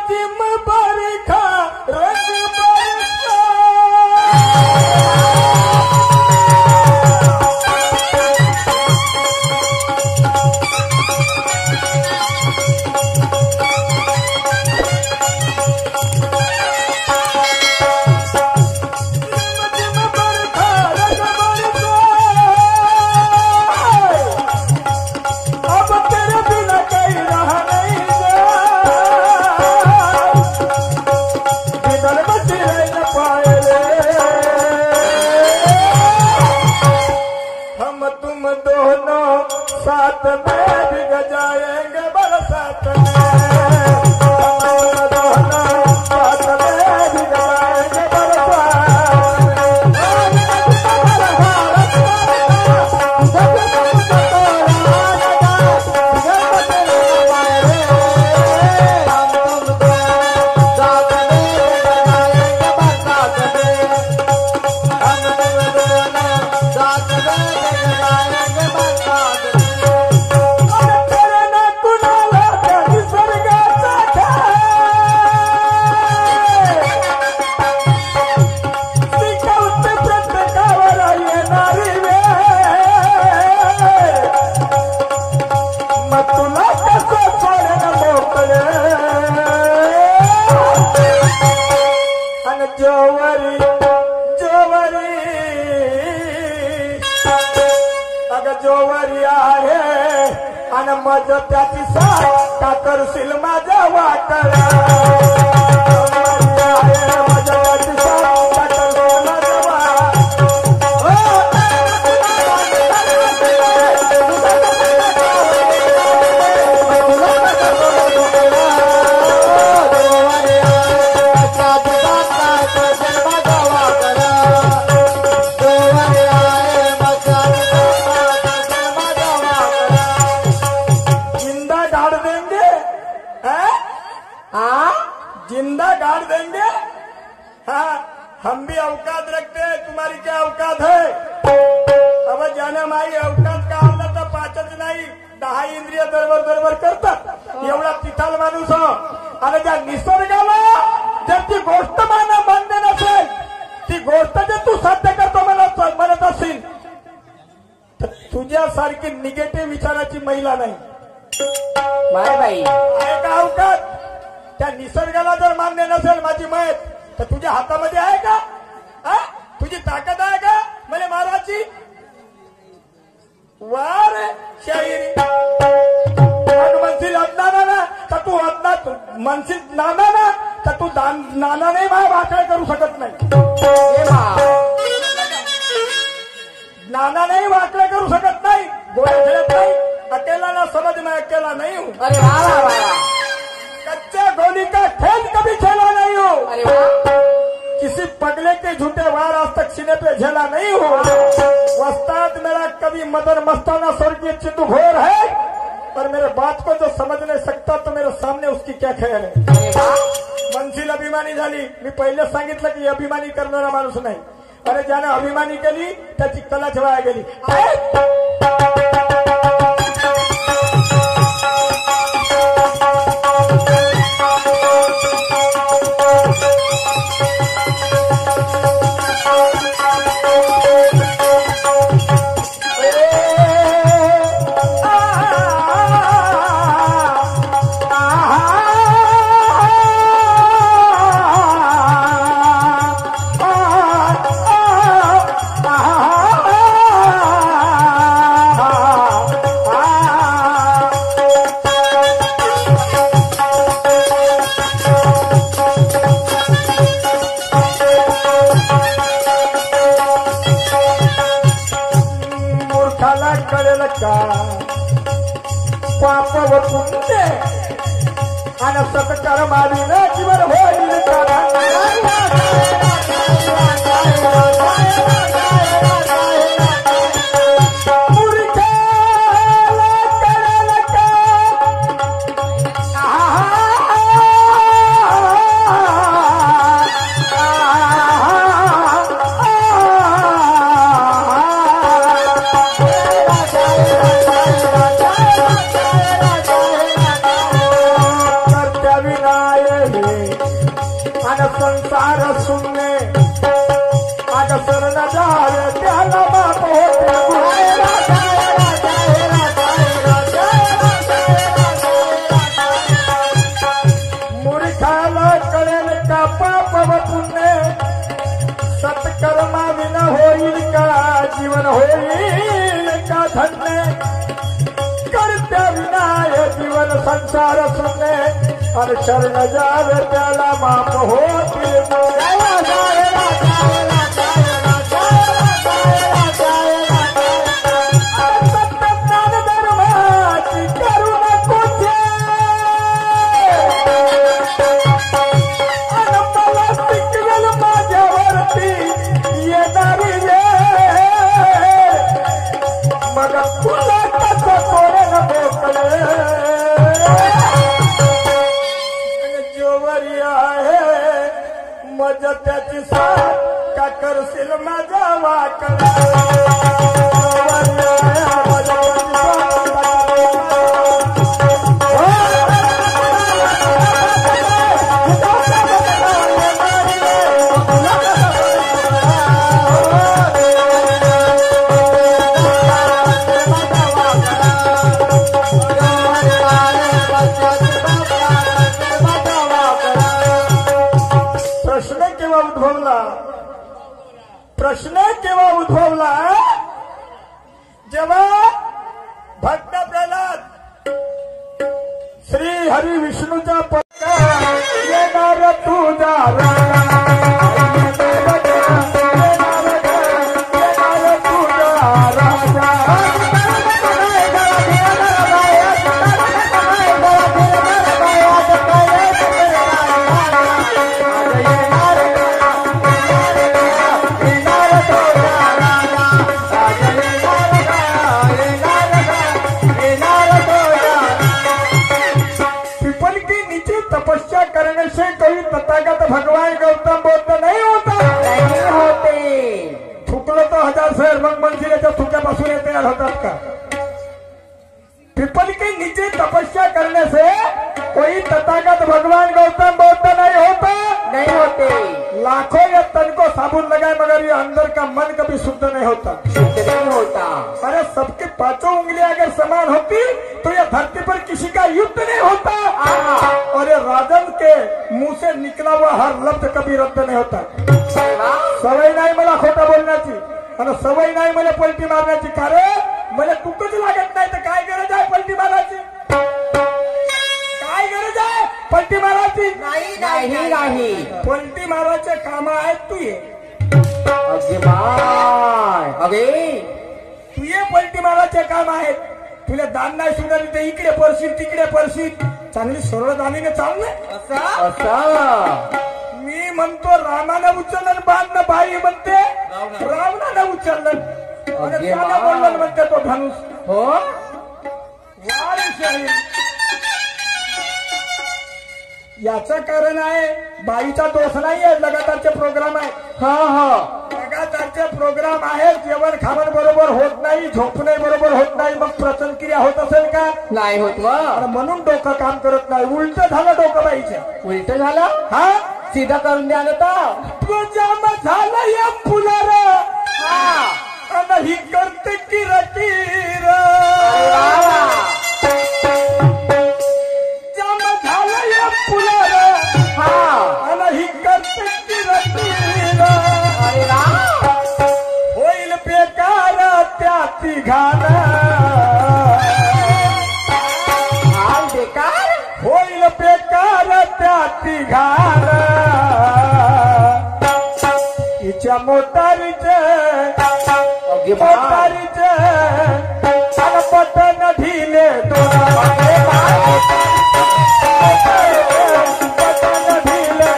Gym बरखा रंग बरसा साथ में भी गजाएंगे बरसात में दोनों साथ में भी गजाएंगे जोवरी जोवरी अग जोवरी आहे आणि मज त्याची साथ का करशील माझ्या वाटला जिंदा गाड़ देंगे। हाँ, हम भी औकात रखते हैं, तुम्हारी क्या औकात है? अब जाना माई औकात का आला तर पाचच नाही 10 इंद्रिय दरबर दरबर करतात एवढा तिथाल माणूस आणि त्या निसर्गाला जर ती गोष्ट मान्य नसेल ती गोष्ट जर तू साध्य करतो म्हणत असेल तर तुझ्यासारखी निगेटिव्ह विचाराची महिला नाही बाई आहे का औकात? त्या निसर्गाला जर मान्य नसेल माझी मैत तर तुझ्या हातामध्ये आहे का? तुझी ताकद आहे का मला मारायची? वार शायरी म्हणशील अदनाना ना तर तू अदनात म्हणशील नाना ना तर तू नाना नाही मा वाकळ करू शकत नाही नाना नाही वाकळ करू शकत नाही गोळ्या खेळत नाही अकेला ना समझ में अकेला नहीं हूँ अरे वाह कच्चे गोली का खेल कभी खेला नहीं हूँ अरे वाह किसी पगले के झूठे वार आज तक सीने पे झेला नहीं हूँ वस्ताद मेरा कभी मदर मस्ताना स्वर्गीय चिंदू घोर है पर मेरे बात को जो समझ नहीं सकता तो मेरे सामने उसकी क्या खैर है मनशील अभिमानी झाली मी पहिलेच सांगितलं की अभिमानी करणारा माणूस नाही अरे ज्याने अभिमानी केली त्याची कला ठेवायला गेली कळेल का पाप व पुण्य आणि सत्कार मारीने जीवन होईल का आणि संसार शून्य आज शरण जावे त्याला बाप होते मूर्खाला कळेल का पाप व पुण्य सत्कर्मा विना होईल का जीवन होईल का धन्य करत्या विनाय जीवन संसार शून्य आणि शरण जावे त्याला बाप होतील त्याची साथ का करशील माझा वाकड प्रश्न केव्हा उद्भवला जेव्हा भक्त प्रल्हाद श्री हरी विष्णूचा पक्का येणार तुझा तथागत भगवान गौतम बुद्ध नहीं होता नहीं होते थुकलं तो हजार शहर मग मंदिराच्या थुक्यापासून हे तयार होतात का पीपल के नीचे तपस्या करने से कोई तथागत भगवान गौतम बुद्ध नहीं होता नहीं होते लाखों या तन को साबुन लगाए मगर ये अंदर का मन कभी शुद्ध नहीं होता शुद्ध नहीं होता अरे सबके पांचों उंगलियां अगर समान होती तो यह धरती पर किसी का युद्ध नहीं होता और ये राजन के मुंह से निकला हुआ हर लफ्ज कभी रद्द नहीं होता सवय नाही मला खोटा बोलण्याची आणि सवय नाही मला पलटी मारण्याची कारण मला तुकच लागत नाही तर काय गरज आहे पलटी मारायची काय गरज आहे पलटी मारायची नाही नाही पलटी मारायचे काम आहेत तू ये तू ये पलटी मारायचे काम आहेत तुला दान नाही सुधारली तर इकडे पडशील तिकडे पडशील चांगली सरळ दानीने चाल ना असं मी म्हणतो रामानं उचललं बाण बाई म्हणते रावणानं उचललं बोललं म्हणते तो धनुष हो याचं कारण आहे बाईचा दोष नाहीये लगातारचे प्रोग्राम आहे लगातारचे प्रोग्राम आहेत जेवण खावण बरोबर होत नाही झोपणे बरोबर होत नाही मग प्रचन क्रिया होत असेल का नाही होत म्हणून डोकं काम करत नाही उलट झालं डोकं बाईचं उलट झालं हा सीधा करून द्या ना जाम झालं या फुलार ही करते किरकिर जाम झालं या फुलार ही करते किरकिर होईल बेकार त्या तिघान बेकार होईल बेकार त्या तिघान हिच्या मोटारीचे पटन ढिले पटन ढिले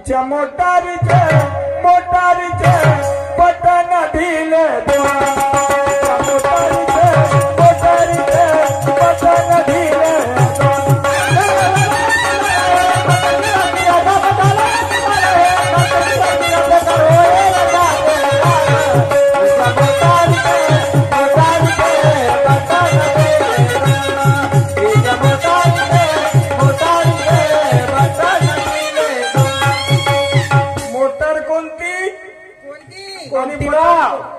त्या मोटारीचे बटन ढिले त्या मोटारीचे बटन ढिले मोटार कोणती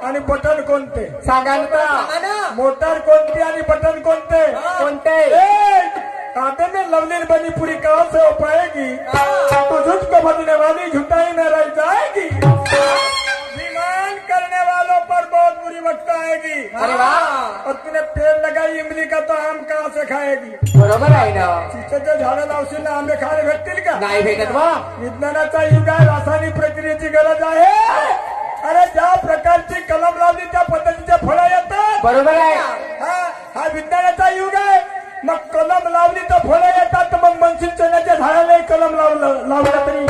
आणि बटन कोणते सांगा ना मोटार कोणती आणि बटन कोणते कोणते कांटे में लवलीन बनी पूरी कहाँ से हो पाएगी तो झुझको बदलने वाली झुटाई में रह जाएगी विमान करने वालों पर बहुत बुरी वक्त आएगी अरे वाह और तूने पेड़ लगाई इमली का तो आम कहाँ से खाएगी बरोबर आहे ना चिंचेच्या झाडं लावशील ना आंबे खायला भेटतील का नाही भेटत वा विज्ञानाचा युग आहे रासायनिक प्रक्रियेची गरज आहे अरे ज्या प्रकारची कलम लावली त्या पद्धतीचे फळं येतात बरोबर आहे हा विज्ञानाचा युग आहे मग कलम लावली तर फळं येतात तर मग मनसून चण्याच्या झाडाला कलम लावलं तरी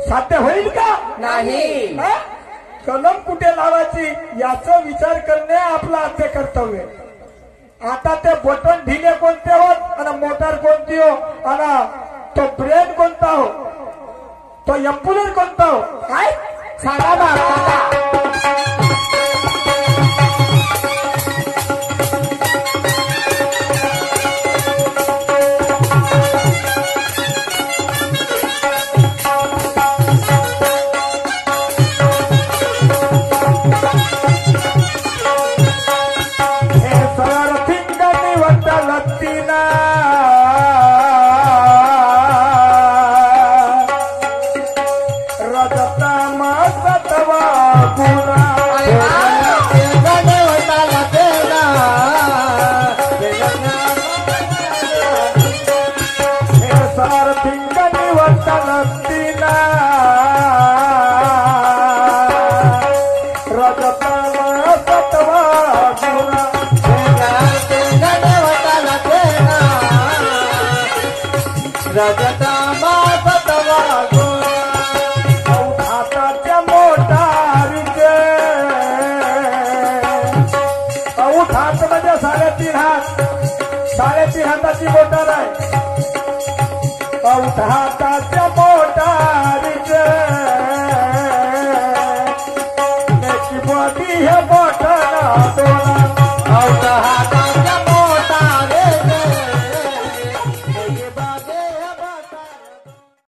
साध्य होईल का नाही हा? कलम कुठे लावायची याचा विचार करणे आपलं आद्य कर्तव्य आता ते बटन ढिले कोणते होत आणि मोटार कोणती हो आणि तो ब्रेन कोणता हो तो एम्प्युलर कोणता हो काय सांगा बा हाताच्या मोटारीचे हात म्हणजे 3.5 हात 3.5 हाताची मोटार आहे हाताच्या मोटारीचे बॉडी हे बटन हाताच्या मोटारीचे